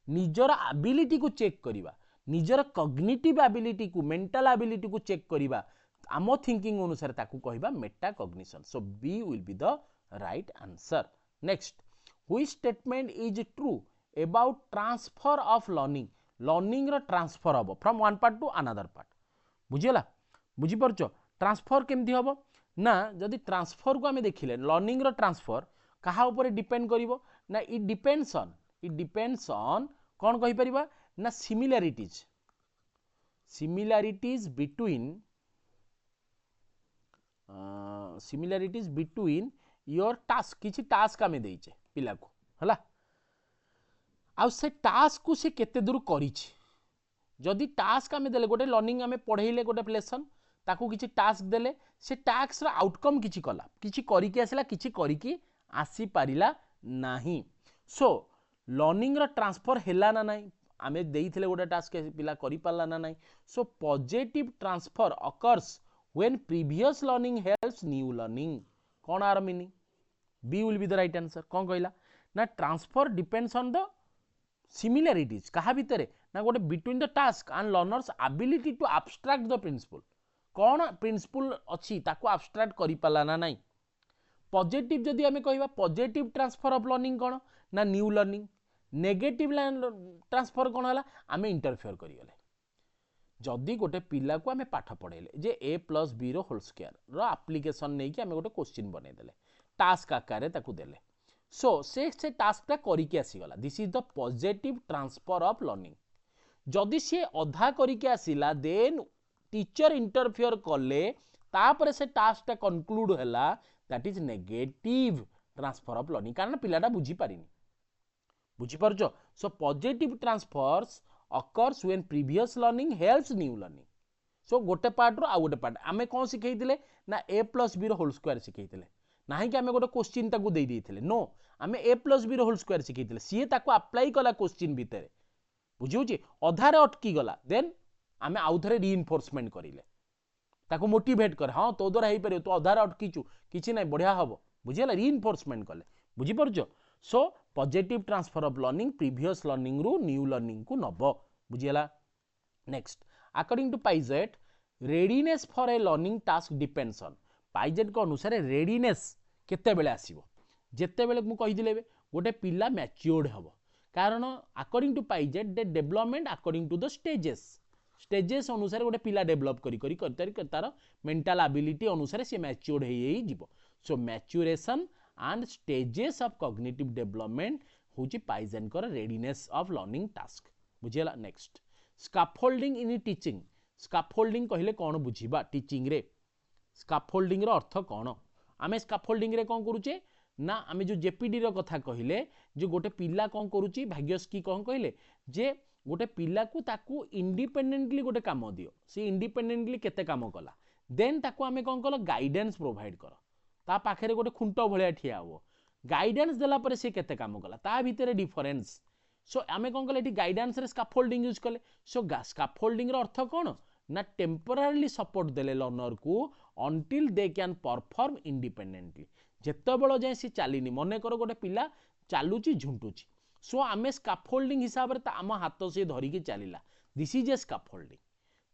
निजर एबिलिटी को चेक करिबा निजर कॉग्निटिव एबिलिटी को मेंटल एबिलिटी को चेक करिबा आम थिंकिंग अनुसार ताकू कहिबा metacognition so B will be the right answer next which statement is true about transfer of learning रो ट्रांसफर हबो from one part to another part बुझिला बुझी परछो ट्रांसफर केमती हबो ना जदि ट्रांसफर को आमे देखिले लर्निंग रो ट्रांसफर कहा ऊपर डिपेंड करिवो ना इट डिपेंड्स ऑन कौन कहि परिबा ना सिमिलैरिटीज बिटवीन योर टास्क किछि टास्क आमे देइचे पिला को हला आ से टास्क को से केते दूर करिछि जदि टास्क आमे देले गोटे लर्निंग आमे पढ़ेइले गोटे लेसन ताकू किछि टास्क देले से टास्क रो आउटकम किछि कला किछि करिकि आसला किछि करिकि आसी पारिला नाही सो लर्निंग रो ट्रांसफर हेला ना नाही आमे देइथिले गोटे टास्क पिला करि पारला ना नाही so positive transfer occurs when previous learning helps new learning कौन आर मीनिंग b will be the right answer कौन कहला ना transfer depends on the similarities कहा भितरे ना गोटे between the task and learners ability to abstract the principle कौन प्रिंसिपल अच्छी ताको एब्स्ट्रैक्ट करि पाला ना नाही पॉजिटिव जदि आमे कहबा पॉजिटिव ट्रांसफर ऑफ लर्निंग कौन ना न्यू लर्निंग नेगेटिव ट्रांसफर कौन है आमे इंटरफेयर करिगले जदि गोटे पिला को आमे पाठ पढ़ेले जे a + b रो होल स्क्वायर रो एप्लीकेशन नै कि आमे गोटे क्वेश्चन बनै देले टास्क आकार ताकू देले सो से टास्कटा करिके आसीगला this is the positive transfer of learning जदि से अधा करिके आसीला देन टीचर इंटरफेयर कले तापर से टास्कटा कंक्लूड हैला that is negative transfer of learning कारण पिलाटा बुझी पारिनी बुझी परछो so positive transfers occurs when previous learning helps new learning so गोटे पार्ट रो आ गोटे पार्ट आमे कोन सिखैतिले ना a + b रो होल स्क्वायर सिखैतिले नाही कि आमे गोटे क्वेश्चन ताकू देई देइथिले नो आमे a + b रो होल स्क्वायर सिखैतिले सी ताकू अप्लाई कला क्वेश्चन भितरे बुझिउची अधारे अटकी गला देन आमे आउथरे रीइन्फोर्समेंट करिले ताकू मोटिवेट कर हां तो द्वारा हेई परियो तो अधारे अटकीचू किछि नै बढ़िया हबो बुझिला रीइन्फोर्समेंट कले बुझी परछो so positive transfer of learning previous learning रू न्यू लर्निंग को नब बुझिला next according to Piaget readiness for a learning task depends on Piaget को अनुसार रेडीनेस केते बेले आसीबो जेते बेले मु कहि दिले गोटे पिला मैच्योर्ड हबो कारण according to Piaget the development according to the stages अनुसार गोटे पिला डेवलप करी तार मेंटल एबिलिटी अनुसार से मैच्योर्ड हेई जीवो so maturation and stages of cognitive development होची पाइजेन कर रेडीनेस ऑफ लर्निंग टास्क बुझिला next scaffolding in teaching scaffolding कहले कोन बुझिबा टीचिंग रे स्कैफोल्डिंग रो अर्थ कोन आमे स्कैफोल्डिंग रे कोन करूचे ना आमे जो जेपीडी रो कथा कहिले जो गोटे पिला कोन करूची भाग्यश्री कोन कहले जे गोटे पिला को ताकू इंडिपेंडेंटली गोटे काम दियो से इंडिपेंडेंटली केते काम कला देन ताकू आमे कोन कलो गाइडेंस प्रोवाइड करो ता पाखरे गोटे खुंट भलिया ठिया हो गाइडेंस देला परे से केते काम कला ता भितरे डिफरेंस सो आमे कोन कले एठी गाइडेंस रे स्कैफोल्डिंग यूज कले सो स्कैफोल्डिंग रो अर्थ कोन ना टेम्पररीली सपोर्ट देले लर्नर को until they can perform independently जेते बेलो जाय से चालिनी मने करो गोटे पिला चालुची झुंटुची सो आमे स्काफोल्डिंग हिसाब रे आम हाथ से धरिकी चलला this is a scaffolding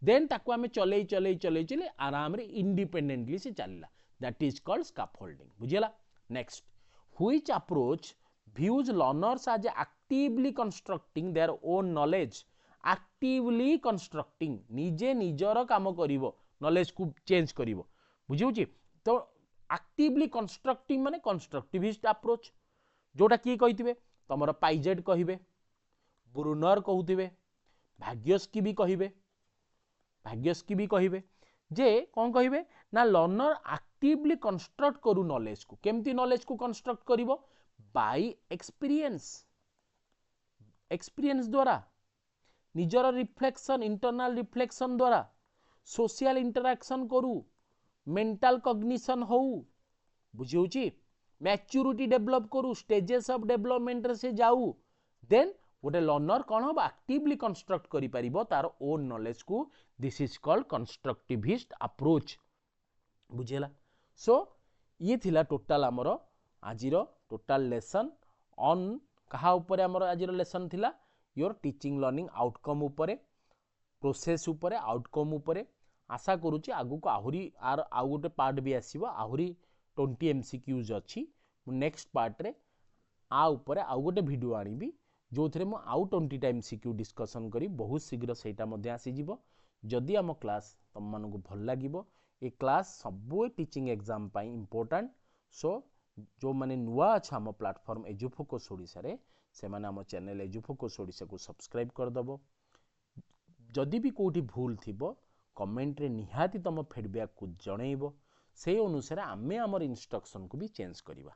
then ताकू आमे चले चले चले चले आराम रे इंडिपेंडेंटली से चलला दैट इज कॉल्ड स्काफोल्डिंग बुझिला next which approach views learners as actively constructing their own knowledge actively constructing निजे निजर काम करिवो नॉलेज को चेंज करिवो बुझिउची तो actively constructing माने constructivist approach जोटा की कहिथिबे तमरो पाइजेट कहिबे ब्रूनर कहउथिबे भाग्यस्की भी कहिबे जे कोन कहिबे ना लर्नर एक्टिवली कंस्ट्रक्ट करू नॉलेज को केमती नॉलेज को कंस्ट्रक्ट करिवो बाय एक्सपीरियंस द्वारा निजर रिफ्लेक्शन इंटरनल रिफ्लेक्शन द्वारा सोशल इंटरैक्शन करू मेंटल कॉग्निशन हो बुझिउची मैच्योरिटी डेवलप करू स्टेजेस ऑफ डेवलपमेंट रे से जाऊ देन गोटे लर्नर कौन हम एक्टिवली कंस्ट्रक्ट करि परिबो तार ओन नॉलेज को this is called constructivist approach बुझेला सो ये थिला टोटल हमरो आजिरो टोटल लेसन ऑन कहा ऊपर हमरो आजिरो लेसन थिला योर टीचिंग लर्निंग आउटकम ऊपर प्रोसेस ऊपर आउटकम ऊपर आशा करूची आगु को आहुरी आर आउ गोटे पार्ट भी आसीबो आहुरी 20 एमसीक्यूज अछि नेक्स्ट पार्ट रे आ ऊपर आउ गोटे वीडियो आनिबी जो थे मु आउ 20 टाइम सीक्यू डिस्कसन करी बहुत शीघ्र सेटा मध्य आसीजिवो जदि आम क्लास तुम मानक भल लागिवो ए क्लास सबु टीचिंग एग्जाम पाई इंपोर्टेंट सो जो माने नुआ अच्छा आम प्लेटफॉर्म एजुफोकस ओडिसा रे से माने आम चैनल एजुफोकस ओडिसा को सब्सक्राइब कर दबो जदि भी कोठी भूल थिबो कमेंट रे निहाती तम फीडबैक को जणैबो से अनुसार आमे हमर इंस्ट्रक्शन को भी चेंज करिवा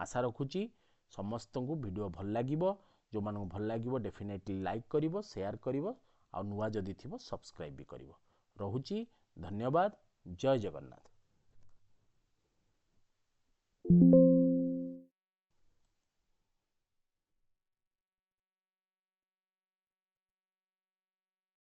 आशा रखुची समस्त को वीडियो भल लागिवो जो मानक भल लागिवो डेफिनेटली लाइक करिवो शेयर करिवो आ नुआ जदि थिबो सब्सक्राइब भी करिवो रहुची धन्यवाद जय जगन्नाथ।